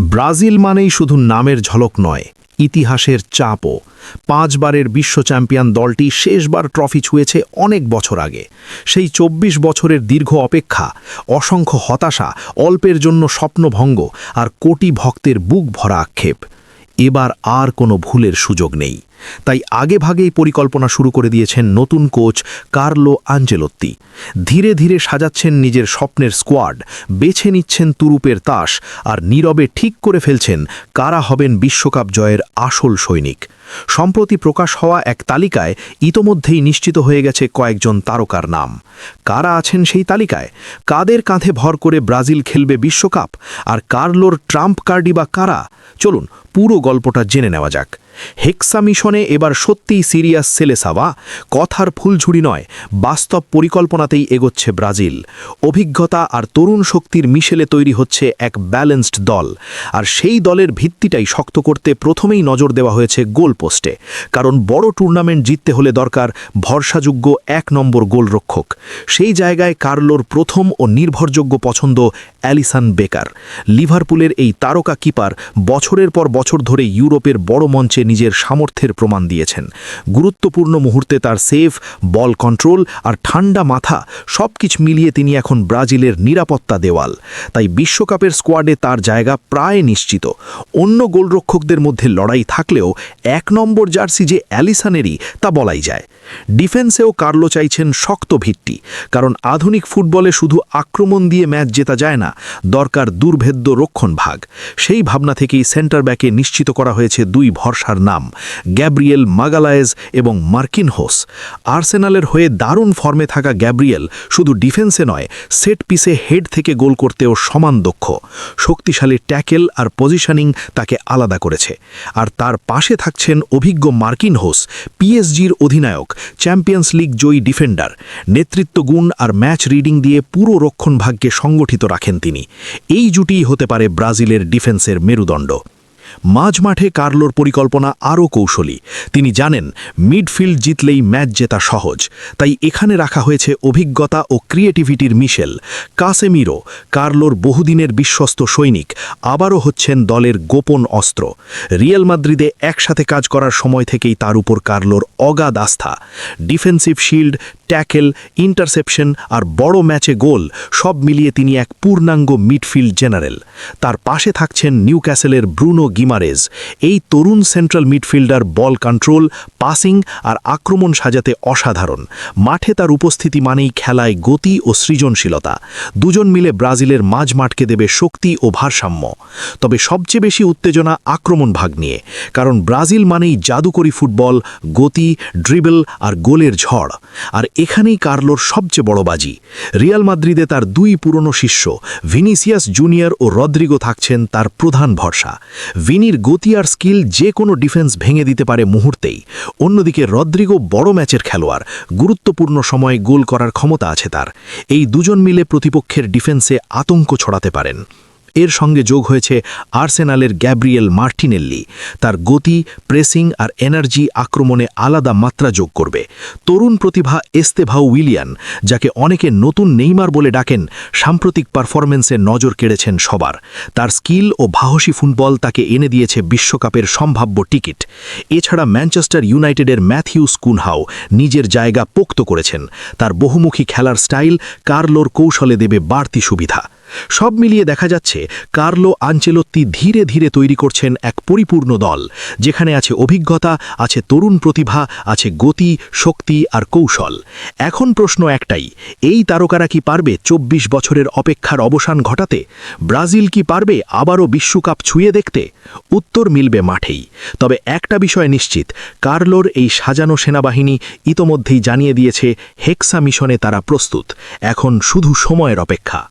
Brazil মানেই শুধু নামের ঝলক নয়, ইতিহাসের চাপও। 5 বারের বিশ্ব চ্যাম্পিয়ন দলটি শেষবার ট্রফি ছুঁয়েছে অনেক বছর আগে। সেই 24 বছরের দীর্ঘ অপেক্ষা, অসংখ্য হতাশা, অল্পের জন্য স্বপ্নভঙ্গ আর কোটি ভক্তের বুক ভরা আক্ষেপ। এবার আর কোনো ভুলের সুযোগ নেই। তাই আগেভাগেই পরিকল্পনা শুরু করে দিয়েছেন নতুন কোচ কার্লো আনচেলত্তি। ধীরে ধীরে সাজাচ্ছেন নিজের স্বপ্নের স্কোয়াড, বেছে নিচ্ছেন তুরুপের তাস, আর নীরবে ঠিক করে ফেলছেন কারা হবেন বিশ্বকাপ জয়ের আসল সৈনিক। সম্প্রতি প্রকাশ হওয়া এক তালিকায় ইতোমধ্যেই নিশ্চিত হয়ে গেছে কয়েকজন তারকার নাম। কারা আছেন সেই তালিকায়, কাদের কাঁধে ভর করে ব্রাজিল খেলবে বিশ্বকাপ, আর কার্লোর ট্রাম্প কার্ডই বা কারা? চলুন পুরো গল্পটা জেনে নেওয়া যাক। হেক্সা মিশনে এবার সত্যিই সিরিয়াস সেলেসাওয়া, কথার ফুলঝুরি নয়, বাস্তব পরিকল্পনাতেই এগোচ্ছে ব্রাজিল। অভিজ্ঞতা আর তরুণ শক্তির মিশেলে তৈরি হচ্ছে এক ব্যালেন্সড দল, আর সেই দলের ভিত্তিটাই শক্ত করতে প্রথমেই নজর দেওয়া হয়েছে গোলপোস্টে। কারণ বড় টুর্নামেন্ট জিততে হলে দরকার ভরসাযোগ্য 1 নম্বর গোলরক্ষক। সেই জায়গায় কার্লোর প্রথম ও নির্ভরযোগ্য পছন্দ অ্যালিসন বেকার। লিভারপুলের এই তারকা কিপার বছরের পর বছর ধরে ইউরোপের বড় মঞ্চে নিজের সামর্থ্যের প্রমাণ দিয়েছেন। গুরুত্বপূর্ণ মুহূর্তে তার সেভ, বল কন্ট্রোল আর ঠান্ডা মাথা সবকিছু মিলিয়ে তিনি এখন ব্রাজিলের নিরাপত্তা দেওয়াল। তাই বিশ্বকাপের স্কোয়াডে তার জায়গা প্রায় নিশ্চিত। অন্য গোলরক্ষকদের মধ্যে লড়াই থাকলেও 1 নম্বর জার্সি যে অ্যালিসনেরই তা বলাই যায়। ডিফেন্সেও কার্লো চাইছেন শক্ত ভিত্তি, কারণ আধুনিক ফুটবলে শুধু আক্রমণ দিয়ে ম্যাচ জেতা যায় না, দরকার দুর্ভেদ্য রক্ষণভাগ। সেই ভাবনা থেকেই সেন্টার ব্যাকে নিশ্চিত করা হয়েছে 2 ভরসার নাম, গ্যাব্রিয়েল মাগালায়েজ এবং মার্কিনহোস। আর্সেনালের হয়ে দারুণ ফর্মে থাকা গ্যাব্রিয়েল শুধু ডিফেন্সে নয়, সেট পিসে হেড থেকে গোল করতেও সমান দক্ষ। শক্তিশালী ট্যাকেল আর পজিশনিং তাকে আলাদা করেছে। আর তার পাশে থাকছেন অভিজ্ঞ মার্কিনহোস, পিএসজির অধিনায়ক, চ্যাম্পিয়ন্স লিগ জয়ী ডিফেন্ডার। নেতৃত্ব গুণ আর ম্যাচ রিডিং দিয়ে পুরো রক্ষণভাগকে সংগঠিত রাখেন তিনি। এই জুটিই হতে পারে ব্রাজিলের ডিফেন্সের মেরুদণ্ড। মাঝমাঠে কার্লোর পরিকল্পনা আরও কৌশলী। তিনি জানেন মিডফিল্ড জিতলেই ম্যাচ জেতা সহজ, তাই এখানে রাখা হয়েছে অভিজ্ঞতা ও ক্রিয়েটিভিটির মিশেল। কাসেমিরো, কার্লোর বহুদিনের বিশ্বস্ত সৈনিক, আবারও হচ্ছেন দলের গোপন অস্ত্র। রিয়াল মাদ্রিদে একসাথে কাজ করার সময় থেকেই তার উপর কার্লোর অগাধ আস্থা। ডিফেন্সিভ শিল্ড, ট্যাকেল, ইন্টারসেপশন আর বড় ম্যাচে গোল, সব মিলিয়ে তিনি এক পূর্ণাঙ্গ মিডফিল্ড জেনারেল। তার পাশে থাকছেন নিউক্যাসেলের ব্রুনো গিমারেজ। এই তরুণ central midfielder ball control, passing আর আক্রমণ সাজাতে অসাধারণ। মাঠে তার উপস্থিতি মানেই খেলায় গতি ও সৃজনশীলতা। দুজন মিলে ব্রাজিলের মাঝমাঠকে দেবে শক্তি ও ভারসাম্য। তবে সবচেয়ে বেশি উত্তেজনা আক্রমণ ভাগ নিয়ে, কারণ ব্রাজিল মানেই জাদুকরী ফুটবল, গতি, ড্রিবল আর গোলের ঝড়। আর এখানেই কার্লোর সবচেয়ে বড় বাজি। রিয়াল মাদ্রিদে তার 2 পুরনো শিষ্য ভিনিসিয়াস জুনিয়র ও রদ্রিগো থাকছেন তার প্রধান ভরসা। ভিনির গতি আর স্কিল যে কোনো ডিফেন্স ভেঙে দিতে পারে মুহূর্তেই। অন্যদিকে রদ্রিগো বড় ম্যাচের খেলোয়াড়, গুরুত্বপূর্ণ সময়ে গোল করার ক্ষমতা আছে তার। এই দুজন মিলে প্রতিপক্ষের ডিফেন্সে আতঙ্ক ছড়াতে পারেন। এর সঙ্গে যোগ হয়েছে আর্সেনালের গ্যাব্রিয়েল মার্টিনেল্লি। তার গতি, প্রেসিং আর এনার্জি আক্রমণে আলাদা মাত্রা যোগ করবে। তরুণ প্রতিভা এস্তেভাও উইলিয়ান, যাকে অনেকে নতুন নেইমার বলে ডাকেন, সাম্প্রতিক পারফরমেন্সে নজর কেড়েছেন সবার। তার স্কিল ও সাহসী ফুটবল তাকে এনে দিয়েছে বিশ্বকাপের সম্ভাব্য টিকিট। এছাড়া ম্যানচেস্টার ইউনাইটেডের ম্যাথিউস কুনহাও নিজের জায়গা পোক্ত করেছেন। তার বহুমুখী খেলার স্টাইল কার্লোর কৌশলে দেবে বাড়তি সুবিধা। সব মিলিয়ে দেখা যাচ্ছে কার্লো আনচেলত্তি ধীরে ধীরে তৈরি করছেন এক পরিপূর্ণ দল, যেখানে আছে অভিজ্ঞতা, আছে তরুণ প্রতিভা, আছে গতি, শক্তি আর কৌশল। এখন প্রশ্ন একটাই, এই তারকারা কি পারবে 24 বছরের অপেক্ষার অবসান ঘটাতে? ব্রাজিল কি পারবে আবারও বিশ্বকাপ ছুঁয়ে দেখতে? উত্তর মিলবে মাঠেই। তবে একটা বিষয় নিশ্চিত, কার্লোর এই সাজানো সেনাবাহিনী ইতোমধ্যেই জানিয়ে দিয়েছে হেক্সা মিশনে তারা প্রস্তুত। এখন শুধু সময়ের অপেক্ষা।